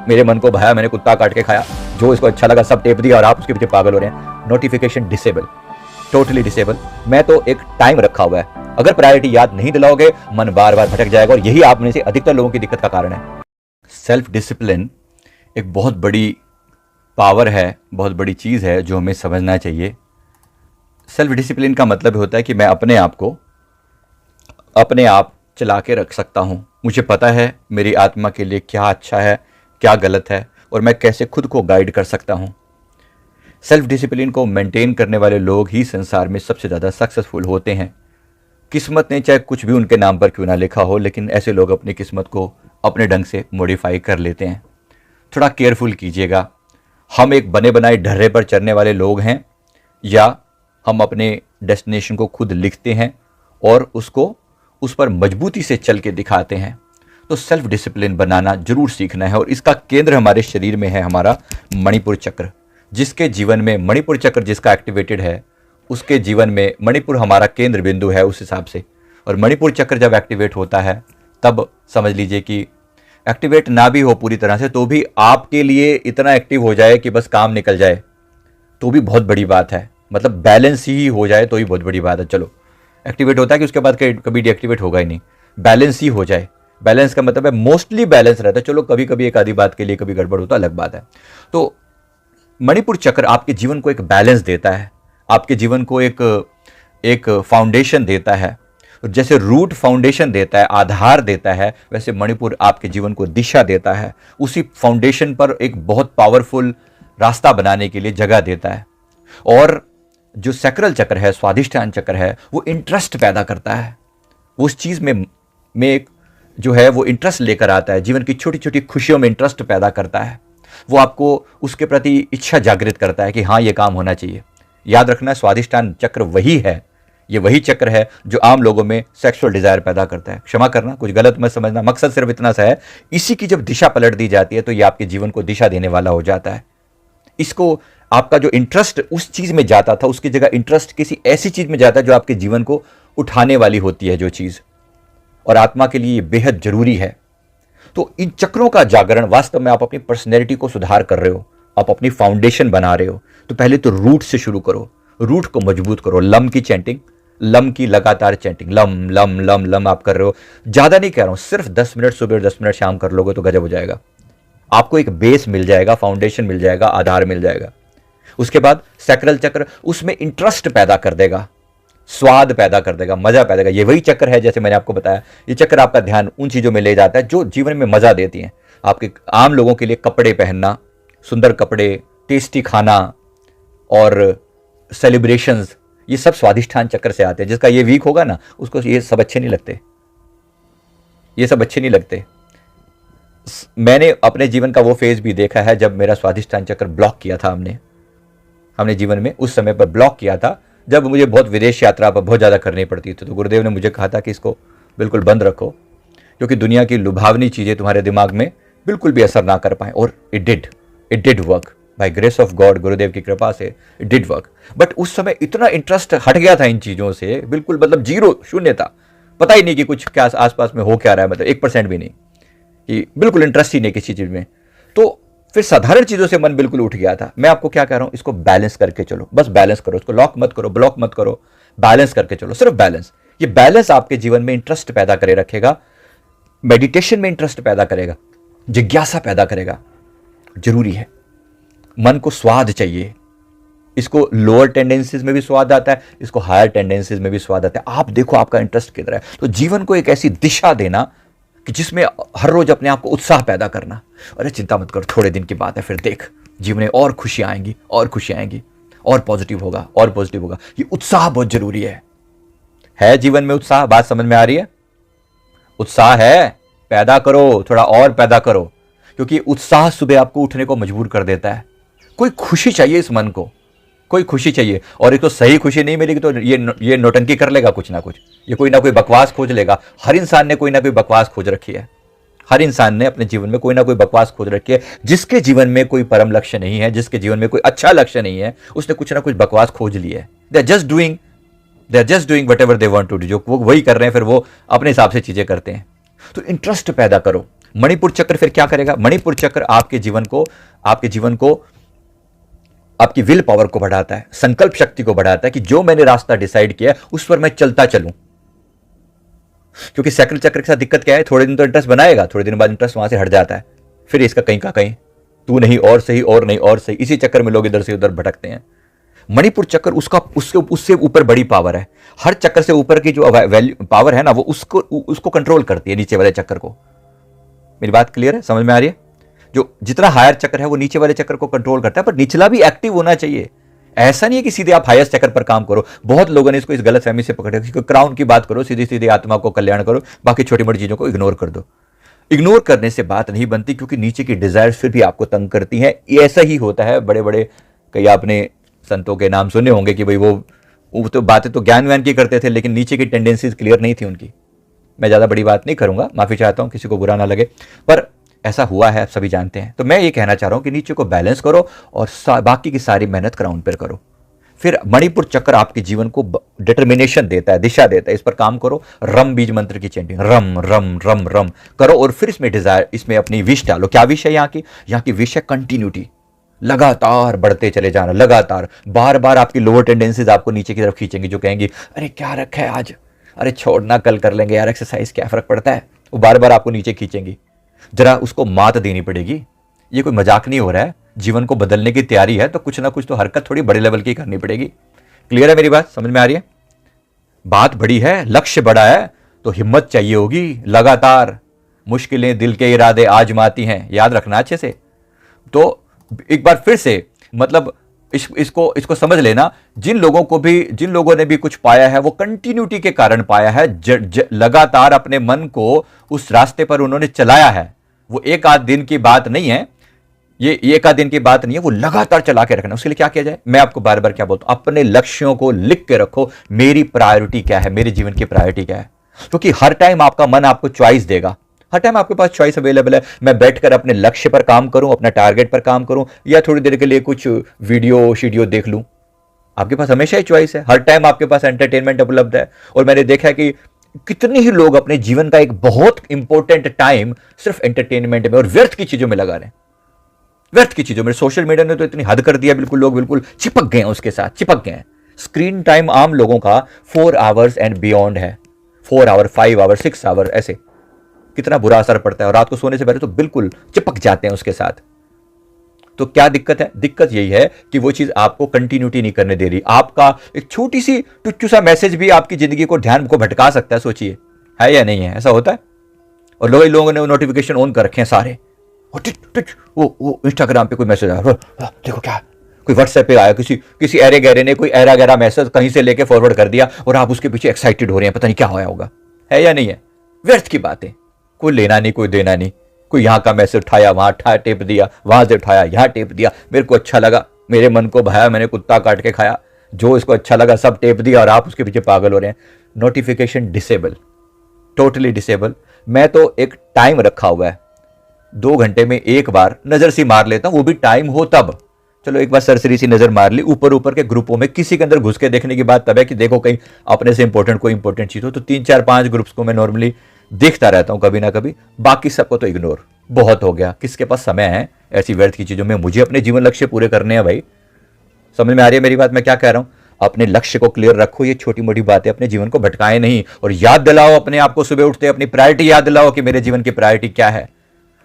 मेरे मन को भाया, मैंने कुत्ता काट के खाया, जो इसको अच्छा लगा सब टेप दिया और आप उसके पीछे पागल हो रहे हैं। Notification disable, totally disable. मैं तो एक टाइम रखा हुआ है, अगर प्रायोरिटी याद नहीं दिलाओगे मन बार बार भटक जाएगा, और यही आप में से अधिकतर लोगों की दिक्कत का कारण है। सेल्फ डिसिप्लिन एक बहुत बड़ी पावर है, बहुत बड़ी चीज़ है जो हमें समझना चाहिए। सेल्फ डिसिप्लिन का मतलब होता है कि मैं अपने आप को अपने आप चला के रख सकता हूँ। मुझे पता है मेरी आत्मा के लिए क्या अच्छा है, क्या गलत है, और मैं कैसे खुद को गाइड कर सकता हूँ। सेल्फ डिसिप्लिन को मेंटेन करने वाले लोग ही संसार में सबसे ज़्यादा सक्सेसफुल होते हैं। किस्मत ने चाहे कुछ भी उनके नाम पर क्यों ना लिखा हो, लेकिन ऐसे लोग अपनी किस्मत को अपने ढंग से मॉडिफाई कर लेते हैं। थोड़ा केयरफुल कीजिएगा, हम एक बने बनाए ढर्रे पर चलने वाले लोग हैं, या हम अपने डेस्टिनेशन को खुद लिखते हैं और उसको उस पर मजबूती से चल के दिखाते हैं। तो सेल्फ डिसिप्लिन बनाना जरूर सीखना है, और इसका केंद्र हमारे शरीर में है, हमारा मणिपुर चक्र। जिसके जीवन में मणिपुर चक्र जिसका एक्टिवेटेड है, उसके जीवन में मणिपुर हमारा केंद्र बिंदु है उस हिसाब से। और मणिपुर चक्र जब एक्टिवेट होता है तब समझ लीजिए कि एक्टिवेट ना भी हो पूरी तरह से, तो भी आपके लिए इतना एक्टिव हो जाए कि बस काम निकल जाए, तो भी बहुत बड़ी बात है। मतलब बैलेंस ही हो जाए तो ही बहुत बड़ी बात है। चलो, एक्टिवेट होता है कि उसके बाद कभी डीएक्टिवेट होगा ही नहीं, बैलेंस ही हो जाए। बैलेंस का मतलब है मोस्टली बैलेंस रहता है। चलो कभी कभी एक आधी बात के लिए कभी गड़बड़ होता अलग बात है। तो मणिपुर चक्र आपके जीवन को एक बैलेंस देता है, आपके जीवन को एक फाउंडेशन देता है। जैसे रूट फाउंडेशन देता है, आधार देता है, वैसे मणिपुर आपके जीवन को दिशा देता है। उसी फाउंडेशन पर एक बहुत पावरफुल रास्ता बनाने के लिए जगह देता है। और जो सैक्रल चक्र है, स्वादिष्ठान चक्र है, वो इंटरेस्ट पैदा करता है। उस चीज़ में एक जो है वो इंटरेस्ट लेकर आता है, जीवन की छोटी छोटी खुशियों में इंटरेस्ट पैदा करता है। वो आपको उसके प्रति इच्छा जागृत करता है कि हाँ ये काम होना चाहिए। याद रखना, स्वादिष्ठान चक्र वही है, ये वही चक्र है जो आम लोगों में सेक्सुअल डिजायर पैदा करता है। क्षमा करना, कुछ गलत मत समझना, मकसद सिर्फ इतना सा है, इसी की जब दिशा पलट दी जाती है तो ये आपके जीवन को दिशा देने वाला हो जाता है। इसको आपका जो इंटरेस्ट उस चीज में जाता था, उसकी जगह इंटरेस्ट किसी ऐसी चीज में जाता है जो आपके जीवन को उठाने वाली होती है जो चीज, और आत्मा के लिए ये बेहद जरूरी है। तो इन चक्रों का जागरण, वास्तव में आप अपनी पर्सनैलिटी को सुधार कर रहे हो, आप अपनी फाउंडेशन बना रहे हो, तो पहले तो रूट से शुरू करो, रूट को मजबूत करो। लम की चैंटिंग, लम की लगातार chanting, lump lump lump lump आप कर रहे हो। ज्यादा नहीं कह रहा हूं, सिर्फ 10 मिनट सुबह और 10 मिनट शाम कर लोगे तो गजब हो जाएगा। आपको एक बेस मिल जाएगा, फाउंडेशन मिल जाएगा, आधार मिल जाएगा। उसके बाद सैक्रल चक्र उसमें इंटरेस्ट पैदा कर देगा, स्वाद पैदा कर देगा, मजा पैदा करेगा। ये वही चक्र है, जैसे मैंने आपको बताया, ये चक्र आपका ध्यान उन चीजों में ले जाता है जो जीवन में मजा देती हैं। आपके आम लोगों के लिए कपड़े पहनना, सुंदर कपड़े, टेस्टी खाना और सेलिब्रेशंस, ये सब स्वादिष्ठान चक्र से आते हैं। जिसका ये वीक होगा ना, उसको ये सब अच्छे नहीं लगते, ये सब अच्छे नहीं लगते। मैंने अपने जीवन का वो फेज भी देखा है जब मेरा स्वादिष्ठान चक्र ब्लॉक किया था हमने जीवन में उस समय पर ब्लॉक किया था, जब मुझे बहुत विदेश यात्रा पर बहुत ज़्यादा करनी पड़ती थी। तो गुरुदेव ने मुझे कहा था कि इसको बिल्कुल बंद रखो, क्योंकि दुनिया की लुभावनी चीज़ें तुम्हारे दिमाग में बिल्कुल भी असर ना कर पाए। और it did work by grace of God, गुरुदेव की कृपा से इट डिड वर्क। बट उस समय इतना इंटरेस्ट हट गया था इन चीज़ों से, बिल्कुल मतलब जीरो, शून्य था। पता ही नहीं कि कुछ क्या आसपास में हो क्या रहा है, मतलब 1% भी नहीं, कि बिल्कुल इंटरेस्ट ही नहीं किसी चीज़ में। तो फिर साधारण चीज़ों से मन बिल्कुल उठ गया था। मैं आपको क्या कह रहा हूँ, इसको बैलेंस करके चलो, बस बैलेंस करो, इसको लॉक मत करो, ब्लॉक मत करो, बैलेंस करके चलो, सिर्फ बैलेंस। ये बैलेंस आपके जीवन में इंटरेस्ट पैदा करे रखेगा, मेडिटेशन में इंटरेस्ट पैदा करेगा, जिज्ञासा पैदा करेगा। जरूरी है, मन को स्वाद चाहिए। इसको लोअर टेंडेंसीज में भी स्वाद आता है, इसको हायर टेंडेंसीज में भी स्वाद आता है। आप देखो आपका इंटरेस्ट किधर है। तो जीवन को एक ऐसी दिशा देना कि जिसमें हर रोज अपने आप को उत्साह पैदा करना। अरे चिंता मत कर, थोड़े दिन की बात है, फिर देख जीवन में और खुशियां आएंगी, और खुशियां आएंगी, और पॉजिटिव होगा, और पॉजिटिव होगा। ये उत्साह बहुत जरूरी है जीवन में उत्साह। बात समझ में आ रही है? उत्साह है, पैदा करो, थोड़ा और पैदा करो, क्योंकि उत्साह सुबह आपको उठने को मजबूर कर देता है। कोई खुशी चाहिए इस मन को, कोई खुशी चाहिए। और एक तो सही खुशी नहीं मिलेगी तो ये नौटंकी कर लेगा कुछ ना कुछ, ये कोई ना कोई बकवास खोज लेगा। हर इंसान ने कोई ना कोई बकवास खोज रखी है, हर इंसान ने अपने जीवन में कोई ना कोई बकवास खोज रखी है। जिसके जीवन में कोई परम लक्ष्य नहीं है, जिसके जीवन में कोई अच्छा लक्ष्य नहीं है, उसने कुछ ना कुछ बकवास खोज लिया है। They are just doing whatever they want to do. जो वो वही कर रहे हैं, फिर वो अपने हिसाब से चीजें करते हैं। तो इंटरेस्ट पैदा करो, मणिपुर चक्र फिर क्या करेगा? मणिपुर चक्र आपके जीवन को आपकी विल पावर को बढ़ाता है, संकल्प शक्ति को बढ़ाता है कि जो मैंने रास्ता डिसाइड किया उस पर मैं चलता चलूं। क्योंकि सैक्रल चक्र के साथ दिक्कत क्या है? थोड़े दिन तो इंटरेस्ट बनाएगा, थोड़े दिन बाद इंटरेस्ट वहां से हट जाता है, फिर इसका कहीं का कहीं तू नहीं और सही और नहीं और सही, इसी चक्कर में लोग इधर से उधर भटकते हैं। मणिपुर चक्र उससे ऊपर बड़ी पावर है। हर चक्कर से ऊपर की जो वैल्यू पावर है ना, वो उसको कंट्रोल करती है, नीचे वाले चक्कर को। मेरी बात क्लियर है? समझ में आ रही है? जो जितना हायर चक्र है वो नीचे वाले चक्कर को कंट्रोल करता है, पर निचला भी एक्टिव होना चाहिए। ऐसा नहीं है कि सीधे आप हाईएस्ट चक्कर पर काम करो। बहुत लोगों ने इसको इस गलत फहमी से पकड़े कि क्राउन की बात करो, सीधी सीधी आत्मा को कल्याण करो, बाकी छोटी मोटी चीजों को इग्नोर कर दो। इग्नोर करने से बात नहीं बनती, क्योंकि नीचे की डिजायर्स फिर भी आपको तंग करती हैं। ऐसा ही होता है। बड़े बड़े कई आपने संतों के नाम सुने होंगे कि भाई वो तो बातें तो ज्ञान व्यान की करते थे, लेकिन नीचे की टेंडेंसीज क्लियर नहीं थी उनकी। मैं ज्यादा बड़ी बात नहीं करूंगा, माफी चाहता हूं, किसी को बुरा ना लगे, पर ऐसा हुआ है, आप सभी जानते हैं। तो मैं ये कहना चाह रहा हूं कि नीचे को बैलेंस करो और बाकी की सारी मेहनत क्राउन पर करो। फिर मणिपुर चक्र आपके जीवन को डिटर्मिनेशन देता है, दिशा देता है। इस पर काम करो। रम बीज मंत्र की चैंटिंग, रम रम रम रम करो, और फिर इसमें डिजायर, इसमें अपनी विश डालो। क्या विश है यहाँ की विश है कंटिन्यूटी, लगातार बढ़ते चले जाना, लगातार। बार बार आपकी लोअर टेंडेंसीज आपको नीचे की तरफ खींचेंगी, जो कहेंगी अरे क्या रखा है आज, अरे छोड़ना कल कर लेंगे यार, एक्सरसाइज क्या फर्क पड़ता है। वो बार बार आपको नीचे खींचेंगी। जरा उसको मात देनी पड़ेगी। ये कोई मजाक नहीं हो रहा है। जीवन को बदलने की तैयारी है तो कुछ ना कुछ तो हरकत थोड़ी बड़े लेवल की करनी पड़ेगी। क्लियर है मेरी बात? समझ में आ रही है? बात बड़ी है, लक्ष्य बड़ा है, तो हिम्मत चाहिए होगी। लगातार मुश्किलें दिल के इरादे आजमाती हैं, याद रखना अच्छे से। तो एक बार फिर से मतलब इसको समझ लेना। जिन लोगों ने भी कुछ पाया है वो कंटिन्यूटी के कारण पाया है। लगातार अपने मन को उस रास्ते पर उन्होंने चलाया है। वो एक आध दिन की बात नहीं है, ये एक आध दिन की बात नहीं है, वो लगातार चला के रखना। उसके लिए क्या किया जाए? मैं आपको बार बार क्या बोलता हूं, अपने लक्ष्यों को लिख के रखो। मेरी प्रायोरिटी क्या है, मेरे जीवन की प्रायोरिटी क्या है? क्योंकि हर टाइम आपका मन आपको चॉइस देगा। हर टाइम आपके पास चॉइस अवेलेबल है। मैं बैठकर अपने लक्ष्य पर काम करूं, अपना टारगेट पर काम करूं, या थोड़ी देर के लिए कुछ वीडियो देख लूं। आपके पास हमेशा ही चॉइस है। हर टाइम आपके पास एंटरटेनमेंट उपलब्ध है। और मैंने देखा है कि कितने ही लोग अपने जीवन का एक बहुत इंपॉर्टेंट टाइम सिर्फ एंटरटेनमेंट में और व्यर्थ की चीजों में लगा रहे हैं। व्यर्थ की चीजों में सोशल मीडिया ने तो इतनी हद कर दिया, बिल्कुल लोग बिल्कुल चिपक गए हैं, उसके साथ चिपक गए हैं। स्क्रीन टाइम आम लोगों का 4 आवर्स एंड बियॉन्ड है। 4 आवर, 5 आवर, 6 आवर, ऐसे कितना बुरा असर पड़ता है। और रात को सोने से पहले तो बिल्कुल चिपक जाते हैं उसके साथ। तो क्या दिक्कत है? दिक्कत यही है कि वो चीज आपको कंटिन्यूटी नहीं करने दे रही। आपका एक छोटी सी टुच्चू सा मैसेज भी आपकी जिंदगी को, ध्यान को भटका सकता है। सोचिए, है या नहीं है? ऐसा होता है। और लोगों ने नोटिफिकेशन ऑन कर रखे हैं सारे। वो इंस्टाग्राम पे कोई मैसेज आया, देखो क्या, कोई व्हाट्सएप पे आया, किसी ऐरे गहरे ने कोई ऐरा गहरा मैसेज कहीं से लेके फॉरवर्ड कर दिया, और आप उसके पीछे एक्साइटेड हो रहे हैं, पता नहीं क्या होया होगा। है या नहीं है? व्यर्थ की बातें, कोई लेना नहीं, कोई देना नहीं। कोई यहां का मैसेज उठाया, वहां टेप दिया, वहां से उठाया, यहां टेप दिया। मेरे को अच्छा लगा, मेरे मन को भाया, मैंने कुत्ता काट के खाया। जो इसको अच्छा लगा सब टेप दिया, और आप उसके पीछे पागल हो रहे हैं। Notification disable, totally disable. मैं तो एक टाइम रखा हुआ है, 2 घंटे में एक बार नजर सी मार लेता हूं, वो भी टाइम हो तब। चलो एक बार सरसरी सी नजर मार ली, ऊपर के ग्रुपों में किसी के अंदर घुस के देखने की बात तब है कि देखो कहीं अपने से इंपॉर्टेंट कोई इंपॉर्टेंट चीज हो। तो 3 4 5 ग्रुप्स को मैं नॉर्मली देखता रहता हूं कभी ना कभी। बाकी सबको तो इग्नोर। बहुत हो गया, किसके पास समय है ऐसी व्यर्थ की चीजों में? मुझे अपने जीवन लक्ष्य पूरे करने हैं भाई। समझ में आ रही है मेरी बात? मैं क्या कह रहा हूं? अपने लक्ष्य को क्लियर रखो। ये छोटी मोटी बातें अपने जीवन को भटकाएं नहीं, और याद दिलाओ अपने आप को सुबह उठते अपनी प्रायोरिटी याद दिलाओ कि मेरे जीवन की प्रायोरिटी क्या है।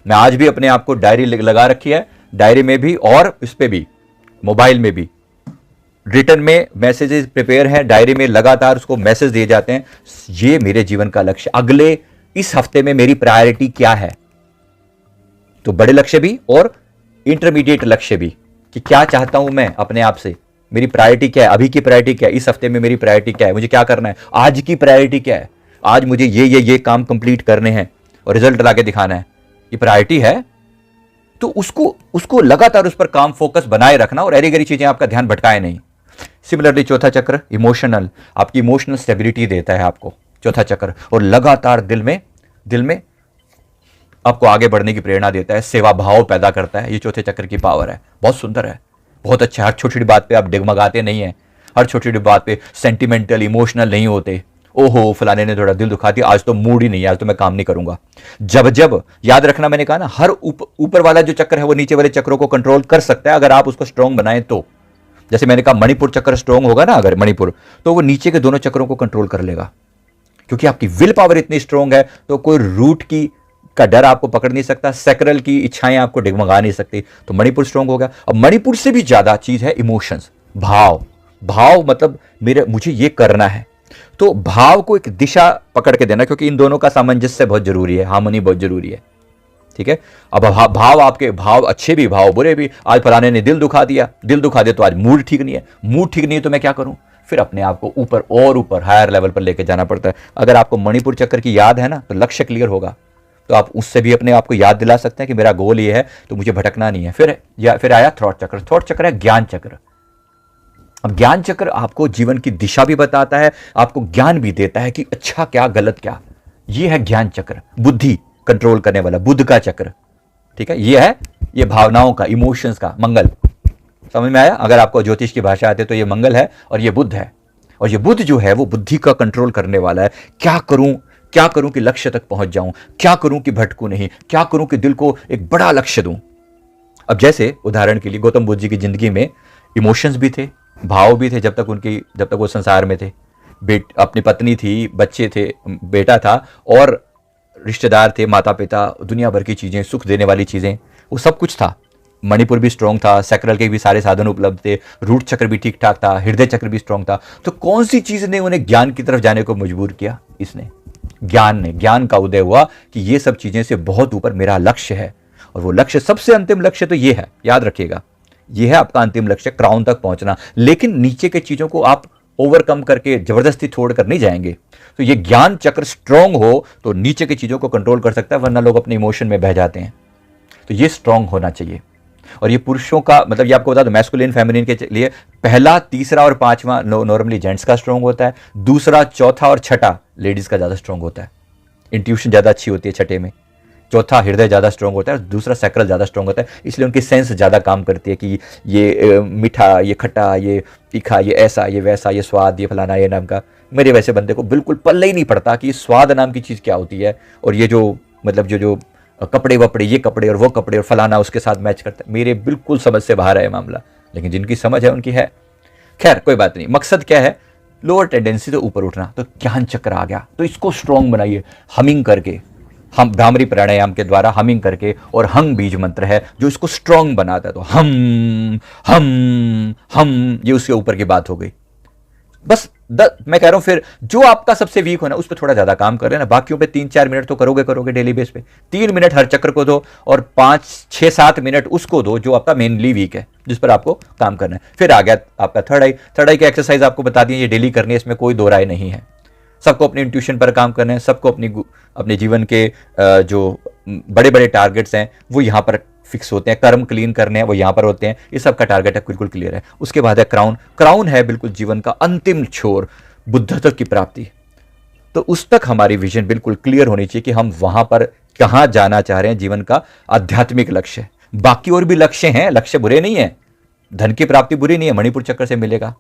मैं आज भी अपने आप को डायरी लगा रखी है, डायरी में भी और इस पे भी, मोबाइल में भी। रिटर्न में मैसेजेस प्रिपेयर हैं, डायरी में लगातार उसको मैसेज दिए जाते हैं। ये मेरे जीवन का लक्ष्य, अगले इस हफ्ते में मेरी प्रायोरिटी क्या है। तो बड़े लक्ष्य भी और इंटरमीडिएट लक्ष्य भी, कि क्या चाहता हूं मैं अपने आप से, मेरी प्रायोरिटी क्या है, अभी की प्रायोरिटी क्या है, इस हफ्ते में मेरी प्रायोरिटी क्या है, मुझे क्या करना है, आज की प्रायोरिटी क्या है, आज मुझे ये काम कंप्लीट करने हैं और रिजल्ट ला के दिखाना है। ये प्रायोरिटी है, तो उसको लगातार उस पर काम, फोकस बनाए रखना, और ऐरी गरी चीजें आपका ध्यान भटकाए नहीं। सिमिलरली चौथा चक्र इमोशनल, आपकी इमोशनल स्टेबिलिटी देता है आपको चौथा चक्र, और लगातार दिल में आपको आगे बढ़ने की प्रेरणा देता है, सेवा भाव पैदा करता है। ये चौथे चक्र की पावर है, बहुत सुंदर है, बहुत अच्छा है। हर छोटी छोटी बात पे आप डगमगाते नहीं है, हर छोटी छोटी बात पे सेंटिमेंटल, इमोशनल नहीं होते, ओहो फलाने ने थोड़ा दिल दुखा दिया, आज तो मूड ही नहीं है, आज तो मैं काम नहीं करूंगा। जब जब याद रखना, मैंने कहा ना, हर ऊपर वाला जो चक्र है वो नीचे वाले चक्रों को कंट्रोल कर सकता है अगर आप उसको स्ट्रांग बनाएं तो। जैसे मैंने कहा मणिपुर चक्र स्ट्रांग होगा ना अगर मणिपुर, तो वो नीचे के दोनों चक्रों को कंट्रोल कर लेगा, क्योंकि आपकी विल पावर इतनी स्ट्रांग है तो कोई रूट की का डर आपको पकड़ नहीं सकता, सैक्रल की इच्छाएं आपको डिगमगा नहीं सकती, तो मणिपुर स्ट्रांग हो गया। अब मणिपुर से भी ज्यादा चीज है इमोशंस, भाव। भाव मतलब मुझे ये करना है, तो भाव को एक दिशा पकड़ के देना, क्योंकि इन दोनों का सामंजस्य बहुत जरूरी है, हार्मनी बहुत जरूरी है। ठीक है, अब भाव, आपके भाव अच्छे भी भाव बुरे भी, आज फलाने ने दिल दुखा दिया, तो आज मूड ठीक नहीं है, मूड ठीक नहीं है तो मैं क्या करूं, फिर अपने आप को ऊपर और ऊपर हायर लेवल पर लेके जाना पड़ता है। अगर आपको मणिपुर चक्र की याद है ना, तो लक्ष्य क्लियर होगा, तो आप उससे भी अपने आप को याद दिला सकते हैं कि मेरा गोल ये है, तो मुझे भटकना नहीं है। फिर आया थॉट चक्र। थॉट चक्र है ज्ञान चक्र। अब ज्ञान चक्र आपको जीवन की दिशा भी बताता है, आपको ज्ञान भी देता है कि अच्छा क्या गलत क्या। ये है ज्ञान चक्र, बुद्धि कंट्रोल करने वाला, बुद्ध का चक्र। ठीक है, ये भावनाओं का, इमोशंस का मंगल। समझ में आया? अगर आपको ज्योतिष की भाषा आती है तो ये मंगल है और ये बुद्ध है। और ये बुद्ध जो है वो बुद्धि का कंट्रोल करने वाला है। क्या करूं कि लक्ष्य तक पहुंच जाऊं, क्या करूं कि भटकूं नहीं, क्या करूं कि दिल को एक बड़ा लक्ष्य दूं। अब जैसे उदाहरण के लिए गौतम बुद्ध जी की जिंदगी में इमोशंस भी थे, भाव भी थे, जब तक वो संसार में थे। अपनी पत्नी थी, बच्चे थे, बेटा था और रिश्तेदार थे, माता पिता, दुनिया भर की चीजें, सुख देने वाली चीजें, वो सब कुछ था। मणिपुर भी स्ट्रांग था, सैक्रल के भी सारे साधन उपलब्ध थे, रूट चक्र भी ठीक ठाक था, हृदय चक्र भी स्ट्रांग था। तो कौन सी चीज ने उन्हें ज्ञान की तरफ जाने को मजबूर किया? इसने, ज्ञान का उदय हुआ कि ये सब चीजें से बहुत ऊपर मेरा लक्ष्य है। और वो लक्ष्य, सबसे अंतिम लक्ष्य तो ये है, याद रखिएगा, ये है आपका अंतिम लक्ष्य, क्राउन तक पहुंचना। लेकिन नीचे के चीजों को आप ओवरकम करके जबरदस्ती छोड़कर नहीं जाएंगे। तो ये ज्ञान चक्र स्ट्रांग हो तो नीचे की चीजों को कंट्रोल कर सकता है, वरना लोग अपने इमोशन में बह जाते हैं। तो ये स्ट्रांग होना चाहिए। और ये पुरुषों का, मतलब ये आपको बता दो, मैस्कुलिन फेमिनिन के लिए पहला, तीसरा और पांचवा नॉर्मली जेंट्स का स्ट्रांग होता है, दूसरा, चौथा और छठा लेडीज का ज्यादा स्ट्रांग होता है। इंट्यूशन ज्यादा अच्छी होती है छठे में, चौथा हृदय ज्यादा स्ट्रांग होता है, दूसरा सैक्रल ज्यादा स्ट्रांग होता है। इसलिए उनकी सेंस ज्यादा काम करती है कि ये मीठा, ये खट्टा, ये तीखा, ये ऐसा, ये वैसा, ये स्वाद, ये फलाना, ये नाम का। मेरे वैसे बंदे को बिल्कुल पल्ले ही नहीं पड़ता कि स्वाद नाम की चीज क्या होती है, और ये जो मतलब जो कपड़े वपड़े, ये कपड़े और वो कपड़े और फलाना उसके साथ मैच करता है, मेरे बिल्कुल समझ से बाहर है मामला। लेकिन जिनकी समझ है उनकी है। खैर कोई बात नहीं, मकसद क्या है? लोअर टेंडेंसी से ऊपर उठना। तो ज्ञान चक्र आ गया, तो इसको स्ट्रॉन्ग बनाइए हमिंग करके, हम भ्रामरी प्राणायाम के द्वारा हमिंग करके, और हंग बीज मंत्र है जो इसको स्ट्रॉन्ग बनाता है। तो हम ये उसके ऊपर की बात हो गई। बस मैं कह रहा हूं, फिर जो आपका सबसे वीक होना उस पर थोड़ा ज्यादा काम कर रहे हैं ना, बाकियों पे 3-4 मिनट तो करोगे डेली बेस पे। 3 मिनट हर चक्र को दो और 5-6-7 मिनट उसको दो जो आपका मेनली वीक है, जिस पर आपको काम करना है। फिर आ गया आपका थर्ड आई की एक्सरसाइज आपको बता दी, ये डेली करनी है, इसमें कोई दो राय नहीं है। सबको अपनी इंट्यूशन पर काम करना है, सबको अपने जीवन के जो बड़े बड़े टारगेट्स हैं वो यहाँ पर फिक्स होते हैं, कर्म क्लीन करने हैं वो यहाँ पर होते हैं, ये सबका टारगेट है, बिल्कुल क्लियर है। उसके बाद है क्राउन है बिल्कुल जीवन का अंतिम छोर, बुद्धत्व की प्राप्ति। तो उस तक हमारी विजन बिल्कुल क्लियर होनी चाहिए कि हम वहां पर कहाँ जाना चाह रहे हैं, जीवन का आध्यात्मिक लक्ष्य। बाकी और भी लक्ष्य हैं, लक्ष्य बुरे नहीं है, धन की प्राप्ति बुरी नहीं है, मणिपुर चक्र से मिलेगा।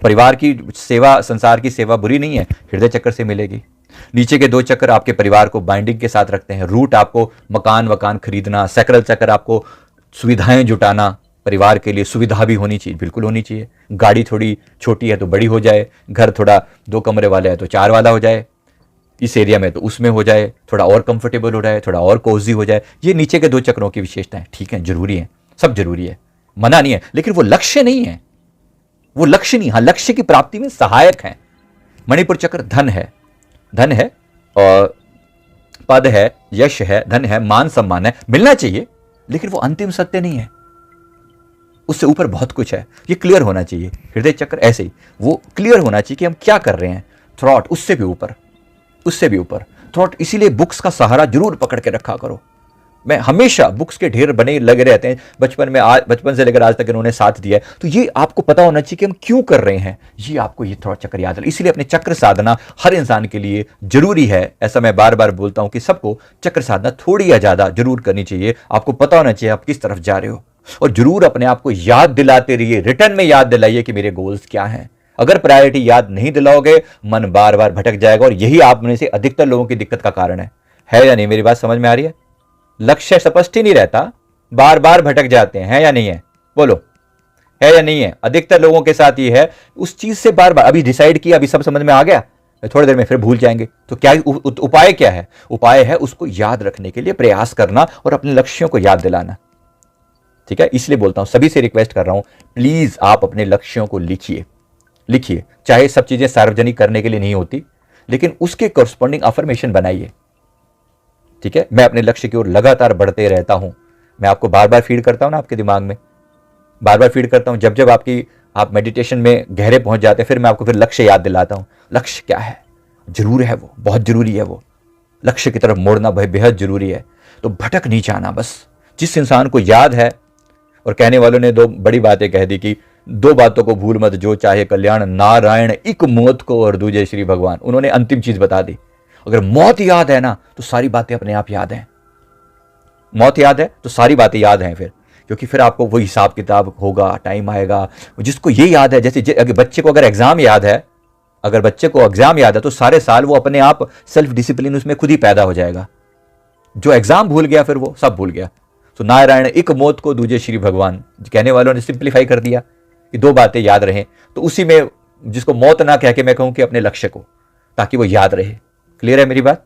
परिवार की सेवा, संसार की सेवा बुरी नहीं है, हृदय चक्र से मिलेगी। नीचे के 2 चक्र आपके परिवार को बाइंडिंग के साथ रखते हैं। रूट आपको मकान खरीदना, सैक्रल चक्र आपको सुविधाएं जुटाना, परिवार के लिए सुविधा भी होनी चाहिए, बिल्कुल होनी चाहिए। गाड़ी थोड़ी छोटी है तो बड़ी हो जाए, घर थोड़ा 2 कमरे वाला है तो 4 वाला हो जाए, इस एरिया में तो उसमें हो जाए, थोड़ा और कंफर्टेबल हो जाए, थोड़ा और कोजी हो जाए। ये नीचे के 2 चक्रों की विशेषताएं, ठीक है, जरूरी है, सब जरूरी है, मना नहीं है, लेकिन वो लक्ष्य नहीं है, वो लक्ष्य नहीं। हाँ, लक्ष्य की प्राप्ति में सहायक है। मणिपुर चक्र धन है और पद है, यश है, धन है, मान सम्मान है, मिलना चाहिए, लेकिन वो अंतिम सत्य नहीं है, उससे ऊपर बहुत कुछ है, ये क्लियर होना चाहिए। हृदय चक्र ऐसे ही वो क्लियर होना चाहिए कि हम क्या कर रहे हैं। थॉट उससे भी ऊपर थॉट। इसीलिए बुक्स का सहारा जरूर पकड़ के रखा करो। मैं हमेशा बुक्स के ढेर बने लगे रहते हैं, बचपन से लेकर आज तक इन्होंने साथ दिया है। तो ये आपको पता होना चाहिए कि हम क्यों कर रहे हैं, ये आपको ये थोड़ा चक्र याद है। इसीलिए अपने चक्र साधना हर इंसान के लिए जरूरी है। ऐसा मैं बार बार बोलता हूं कि सबको चक्र साधना थोड़ी या ज्यादा जरूर करनी चाहिए। आपको पता होना चाहिए आप किस तरफ जा रहे हो, और जरूर अपने आप को याद दिलाते रहिए, रिटर्न में याद दिलाइए कि मेरे गोल्स क्या हैं। अगर प्रायोरिटी याद नहीं दिलाओगे मन बार बार भटक जाएगा, और यही आप में से अधिकतर लोगों की दिक्कत का कारण है या नहीं? मेरी बात समझ में आ रही है? लक्ष्य स्पष्ट ही नहीं रहता, बार बार भटक जाते हैं, है या नहीं है? बोलो, है या नहीं है? अधिकतर लोगों के साथ ये है, उस चीज से बार बार अभी डिसाइड किया, अभी सब समझ में आ गया, थोड़ी देर में फिर भूल जाएंगे। तो क्या उपाय क्या है? उपाय है उसको याद रखने के लिए प्रयास करना और अपने लक्ष्यों को याद दिलाना। ठीक है, इसलिए बोलता हूं, सभी से रिक्वेस्ट कर रहा हूं, प्लीज आप अपने लक्ष्यों को लिखिए। लिखिए, चाहे सब चीजें सार्वजनिक करने के लिए नहीं होती, लेकिन उसके कॉरस्पॉन्डिंग अफर्मेशन बनाइए। ठीक है, मैं अपने लक्ष्य की ओर लगातार बढ़ते रहता हूं। मैं आपको बार बार फीड करता हूं ना, आपके दिमाग में बार बार फीड करता हूं। जब जब आप मेडिटेशन में गहरे पहुंच जाते हैं, फिर मैं आपको फिर लक्ष्य याद दिलाता हूं। लक्ष्य क्या है? जरूर है, वो बहुत जरूरी है। वो लक्ष्य की तरफ मोड़ना बेहद जरूरी है। तो भटक नहीं जाना बस। जिस इंसान को याद है, और कहने वालों ने दो बड़ी बातें कह दी कि दो बातों को भूल मत, जो चाहे कल्याण, नारायण एक मौत को और दूजे श्री भगवान। उन्होंने अंतिम चीज बता दी। अगर मौत याद है ना, तो सारी बातें अपने आप याद हैं। मौत याद है तो सारी बातें याद हैं फिर, क्योंकि फिर आपको वो हिसाब किताब होगा, टाइम आएगा। जिसको ये याद है, जैसे अगर बच्चे को अगर एग्जाम याद है, अगर बच्चे को एग्जाम याद है तो सारे साल वो अपने आप सेल्फ डिसिप्लिन उसमें खुद ही पैदा हो जाएगा। जो एग्जाम भूल गया फिर वो सब भूल गया। तो नारायण एक मौत को दूजे श्री भगवान, कहने वालों ने सिंप्लीफाई कर दिया कि दो बातें याद रहें। तो उसी में जिसको मौत ना कह के मैं कहूं कि अपने लक्ष्य को, ताकि वो याद रहे। क्लियर है मेरी बात?